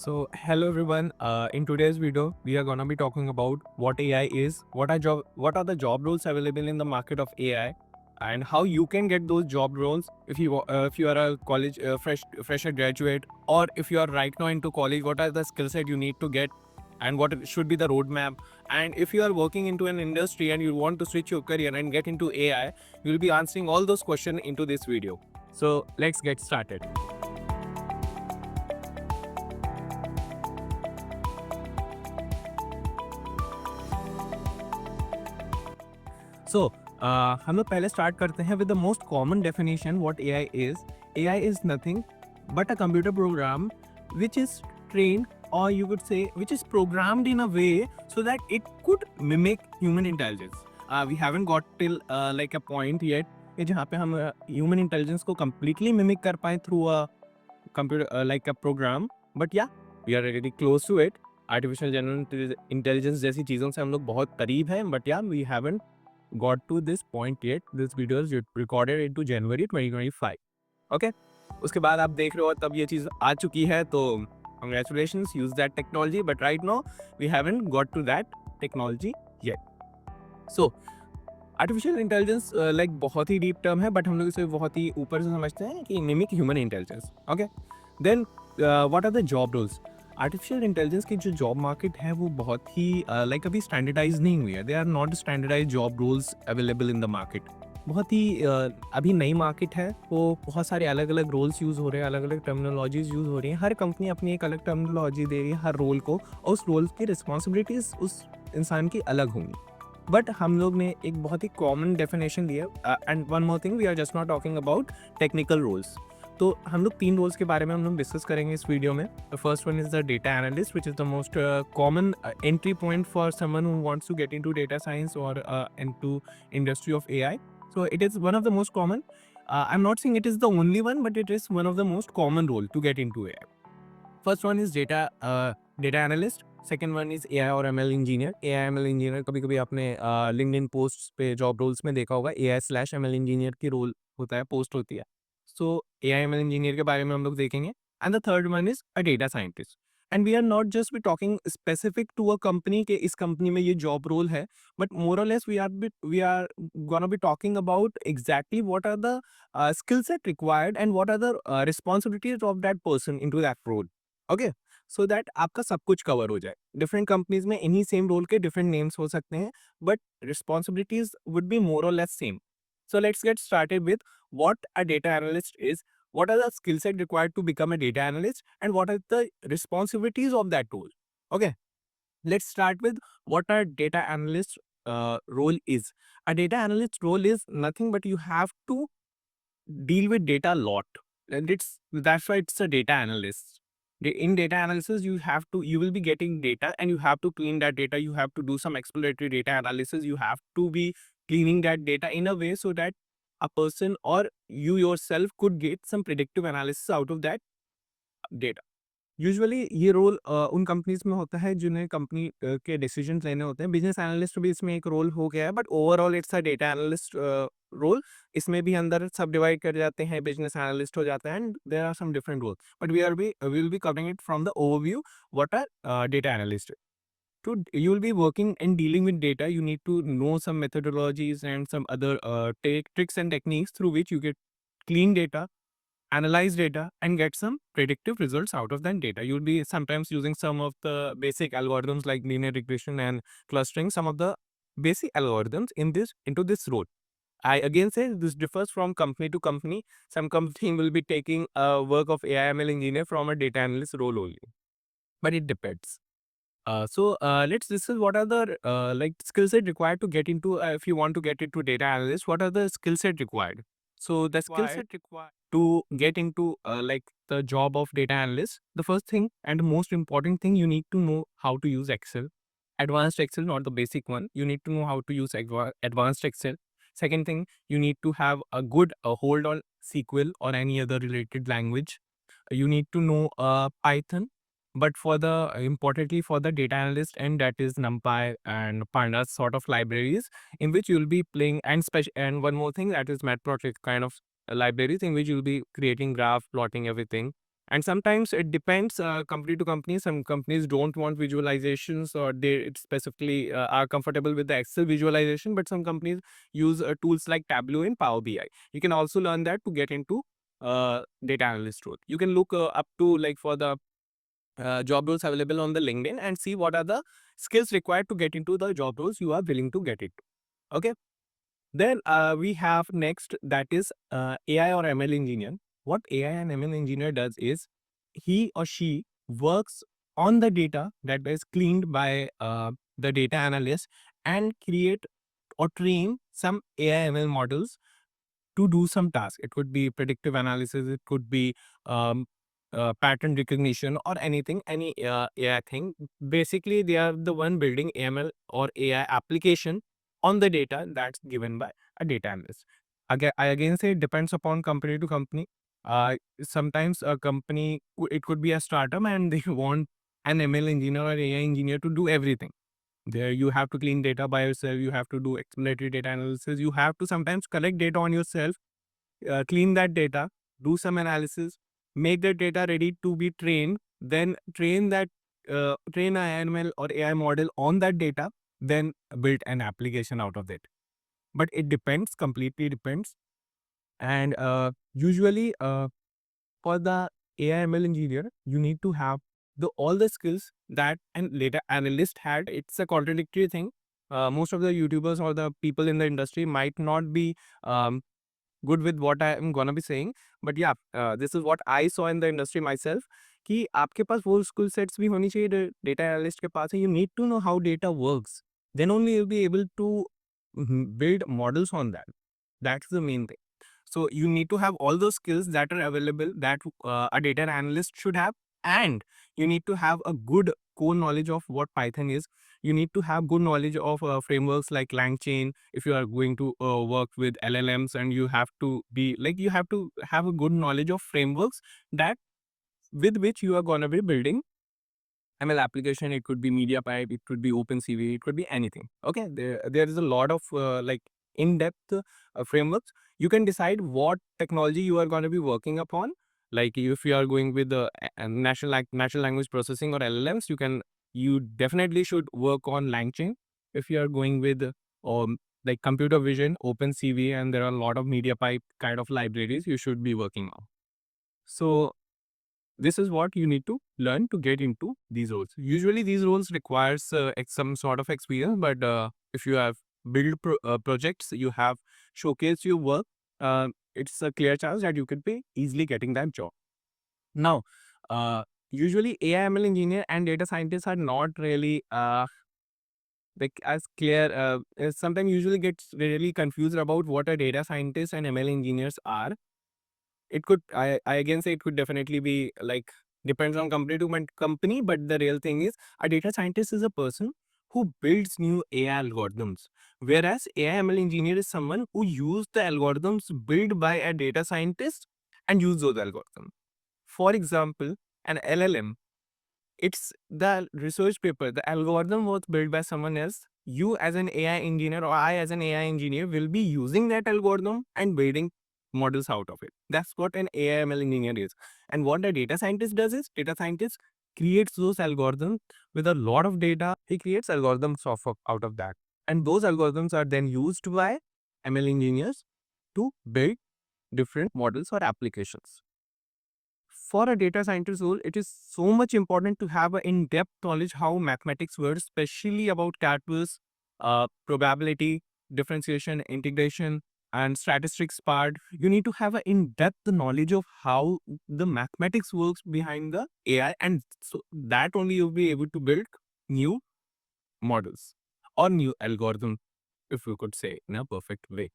So hello everyone. In today's video, we are gonna be talking about what AI is, what are the job roles available in the market of AI, and how you can get those job roles if you are a college fresher graduate, or if you are right now into college. What are the skill set you need to get, and what should be the roadmap? And if you are working into an industry and you want to switch your career and get into AI, we will be answering all those questions into this video. So let's get started. सो हम लोग पहले start करते हैं with the most common definition what AI is nothing but a computer program which is trained, or you could say which is programmed in a way so that it could mimic human intelligence. We haven't got till like a point yet कि जहाँ पे हम human intelligence को completely mimic कर पाए through a computer like a program, but yeah, we are already close to it. Artificial general intelligence जैसी चीज़ों से हम लोग बहुत करीब हैं, but yeah we haven't got to this point yet. This video is recorded into January 2025. Okay? उसके बाद आप देख रहे हो तब ये चीज़ आ चुकी है, तो congratulations, use that technology, but right now we haven't got to that technology yet. So artificial intelligence like बहुत ही डीप टर्म है, बट हम लोग इसे बहुत ही ऊपर से समझते हैं कि mimic human intelligence. Okay, then what are the job roles. Artificial intelligence की जो जॉब मार्केट है वो बहुत ही लाइक अभी स्टैंडर्डाइज नहीं हुई है. They are not standardise job roles available in the market. बहुत ही अभी नई मार्केट है, तो बहुत सारे अलग अलग रोल्स यूज़ हो रहे हैं, अलग अलग टर्मिनोलॉजीज यूज़ हो रही हैं. हर कंपनी अपनी एक अलग टर्मिनोलॉजी दे रही है हर रोल को, और उस रोल की रिस्पॉन्सिबिलिटीज उस इंसान की अलग होंगी. बट हम लोग ने एक बहुत ही कॉमन डेफिनेशन दिया. And one more thing, we are just not talking about technical roles. तो हम लोग 3 रोल्स के बारे में हम लोग डिस्कस करेंगे इस वीडियो में. The first one is the data analyst, which is the most common entry point for someone who wants to get into data science और into industry of AI. So it is one of the most common. I'm not saying it is the only one, but it is one of the most common role to get into AI. First one is data analyst. Second one is AI और ML engineer. AI ML engineer कभी कभी आपने LinkedIn post पे job roles में देखा होगा, AI/ML engineer की role होता है, पोस्ट होती है. सो एआई एमएल इंजीनियर के बारे में हम लोग देखेंगे. And the third one is a data scientist. And we are not just be talking specific to a company के इस कंपनी में ये जॉब रोल है, बट मोर और less we are gonna be talking about exactly what are the skill set required and what are the responsibilities of that person into that role. Okay, so that आपका सब कुछ cover हो जाए. Different companies में इन्हीं same role के different names हो सकते हैं, but responsibilities would be more और less same. So let's get started with what a data analyst is, what are the skill set required to become a data analyst, and what are the responsibilities of that role. Okay, let's start with what a data analyst role is. A data analyst role is nothing but you have to deal with data a lot, and that's why it's a data analyst. In data analysis, you will be getting data, and you have to clean that data. You have to do some exploratory data analysis. You have to be cleaning that data in a way so that a person or you yourself could get some predictive analysis out of that data. Usually ये role उन companies में होता है जिन्हें company के decision लेने होते हैं. बिजनेस एनालिस्ट भी इसमें एक रोल हो गया है, but overall it's a data analyst role. इसमें भी अंदर सब डिवाइड कर जाते हैं, बिजनेस एनालिस्ट हो जाता है, and there are some different role. But we will be covering it from the overview. What are data analyst. To you will be working and dealing with data, you need to know some methodologies and some other tricks and techniques through which you get clean data, analyze data, and get some predictive results out of that data. You'll be sometimes using some of the basic algorithms like linear regression and clustering, some of the basic algorithms into this role. I again say this differs from company to company. Some company will be taking work of AI/ML engineer from a data analyst role only, but it depends. Let's discuss what are the like skill set required to get into if you want to get into data analyst. What are the skill set required? So the skill set required to get into like the job of data analyst. The first thing and the most important thing, you need to know how to use Excel. Advanced Excel, not the basic one. You need to know how to use advanced Excel. Second thing, you need to have a good hold on SQL or any other related language. You need to know Python, but for the importantly for the data analyst, and that is NumPy and Pandas sort of libraries in which you'll be playing, and special, and one more thing, that is Matplotlib kind of libraries in which you'll be creating graph, plotting everything. And sometimes it depends company to company. Some companies don't want visualizations, or they specifically are comfortable with the Excel visualization, but some companies use tools like Tableau and Power BI. You can also learn that to get into data analyst role. You can look up to, like, for the job roles available on the LinkedIn, and see what are the skills required to get into the job roles you are willing to get it. Okay. Then we have next, that is AI or ML engineer. What AI and ML engineer does is he or she works on the data that is cleaned by the data analyst, and create or train some AI ML models to do some task. It could be predictive analysis, it could be pattern recognition, or anything, any AI thing. Basically, they are the one building AML or AI application on the data that's given by a data analyst. Again, I again say it depends upon company to company. Sometimes a company, it could be a startup, and they want an ML engineer or AI engineer to do everything. There you have to clean data by yourself, you have to do exploratory data analysis, you have to sometimes collect data on yourself, clean that data, do some analysis, make the data ready to be trained, then train a AML or AI model on that data, then build an application out of it. But it depends, completely depends. And usually, for the AI ML engineer, you need to have all the skills that an data analyst had. It's a contradictory thing. Most of the YouTubers or the people in the industry might not be um, good with what I am gonna be saying. But yeah, this is what I saw in the industry myself, कि आपके पास वो skill sets भी होनी चाहिए data analyst के पास है. You need to know how data works. Then only you'll be able to build models on that. That's the main thing. So you need to have all those skills that are available that a data analyst should have, and you need to have a good core knowledge of what Python is. You need to have good knowledge of frameworks like LangChain if you are going to work with LLMs, and you have to be like, you have to have a good knowledge of frameworks that with which you are going to be building ML application. It could be MediaPipe, it could be OpenCV, it could be anything. Okay, there is a lot of like in-depth frameworks. You can decide what technology you are going to be working upon. Like if you are going with the natural language processing or LLMs, you definitely should work on LangChain. If you are going with like computer vision, OpenCV, and there are a lot of MediaPipe kind of libraries you should be working on. So this is what you need to learn to get into these roles. Usually these roles requires some sort of experience, but if you have projects, you have showcased your work, it's a clear chance that you could be easily getting that job. Now, usually AI ML engineer and data scientists are not really like as clear. Sometimes usually gets really confused about what a data scientist and ML engineers are. It could, I again say, it could definitely be like, depends on company to company, but the real thing is a data scientist is a person who builds new AI algorithms, whereas AI ML engineer is someone who use the algorithms built by a data scientist and use those algorithms. For example, an LLM, it's the research paper. The algorithm was built by someone else. You as an AI engineer, or I as an AI engineer, will be using that algorithm and building models out of it. That's what an AI ML engineer is. And what a data scientist does is, data scientist creates those algorithms with a lot of data. He creates algorithms out of that. And those algorithms are then used by ML engineers to build different models or applications. For a data scientist role, it is so much important to have an in-depth knowledge how mathematics works, especially about calculus, probability, differentiation, integration, and statistics part. You need to have an in-depth knowledge of how the mathematics works behind the AI, and so that only you'll be able to build new models or new algorithm, if you could say in a perfect way.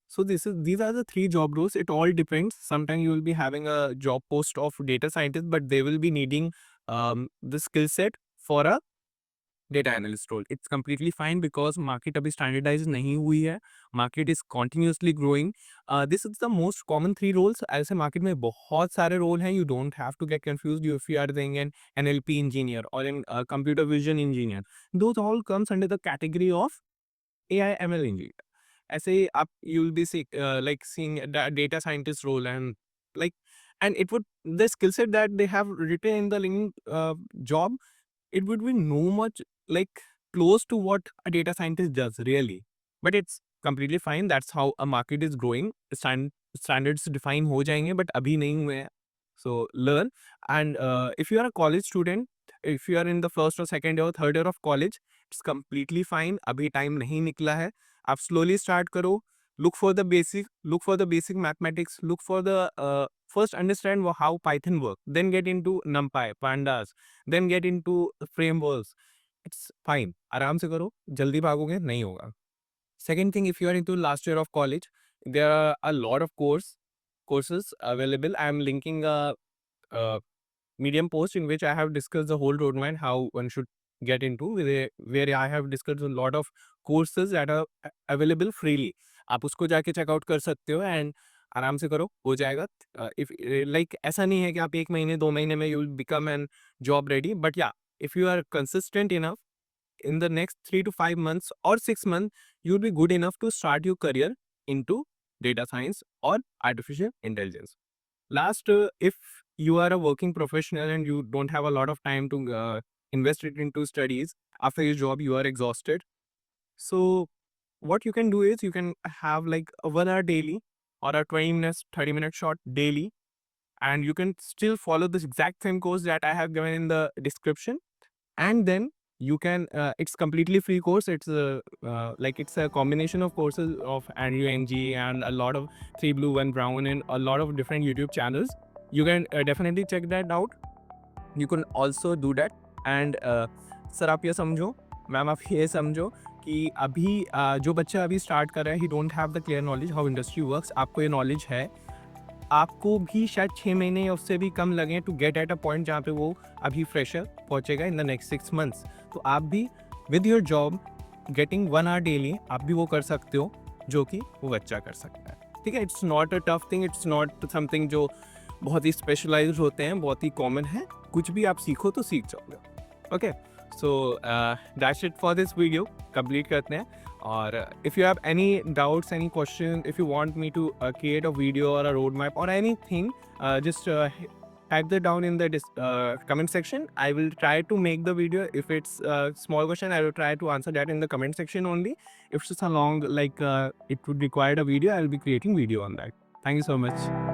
So these are the three job roles. It all depends. Sometimes you will be having a job post of data scientist, but they will be needing the skill set for a data analyst role. It's completely fine because market अभी standardized नहीं हुई है. Market is continuously growing. This is the most common three roles. ऐसे market में बहुत सारे role हैं. You don't have to get confused if you are saying an NLP engineer or an computer vision engineer. Those all comes under the category of AI ML engineer. ऐसे ही आप, you will be like seeing a data scientist role, and like and it would, the skill set that they have written in the LinkedIn job, it would be no much like close to what a data scientist does really. But it's completely fine. That's how a market is growing. Standards define हो जाएंगे, but अभी नहीं हुए हैं. So learn. And if you are a college student, if you are in the first or second year or third year of college, it's completely fine. अभी time नहीं निकला है. आप slowly start करो. Look for the basic. Look for the basic mathematics. Look for the first understand how Python work. Then get into NumPy, Pandas. Then get into frameworks. It's fine. आराम से करो. जल्दी भागोगे नहीं होगा. Second thing, if you are into last year of college, there are a lot of courses available. I am linking a Medium post in which I have discussed the whole roadmap how one should get into, where I have discussed a lot of courses that are available freely. आप उसको जाके checkout कर सकते हो and आराम से करो, हो जाएगा. इफ लाइक ऐसा नहीं है कि आप 1 महीने 2 महीने में you will become an job ready, but या if you are consistent enough, in the next 3 to 5 months or 6 months, you'll be good enough to start your career into data science or artificial intelligence. Last, if you are a working professional and you don't have a lot of time to invest it into studies, after your job, you are exhausted. So, what you can do is you can have like a 1 hour daily or a 20 minutes, 30-minute short daily, and you can still follow this exact same course that I have given in the description. And then you can it's completely free course. It's like it's a combination of courses of Andrew Ng and a lot of Three Blue One Brown and a lot of different YouTube channels. You can definitely check that out. You can also do that. And sir आप ये समझो, ma'am आप ये समझो कि अभी जो बच्चा अभी स्टार्ट कर रहा है, ही don't have the clear knowledge how industry works. आपको ये नॉलेज है, आपको भी शायद 6 महीने या उससे भी कम लगे to get at a point जहाँ पे वो अभी फ्रेशर पहुँचेगा इन द नेक्स्ट 6 मंथ्स. तो आप भी with your job getting 1 hour daily आप भी वो कर सकते हो जो कि वो बच्चा कर सकता है. ठीक है, it's not a tough thing, it's not something जो बहुत ही स्पेशलाइज्ड होते हैं, बहुत ही कॉमन है. कुछ भी आप सीखो तो सीख जाओगे. Okay, so that's it for this video. Complete करते हैं. Or if you have any doubts, any questions, if you want me to create a video or a roadmap or anything, just type that down in the comment section. I will try to make the video. If it's a small question, I will try to answer that in the comment section only. If it's a long, like it would require a video, I will be creating video on that. Thank you so much.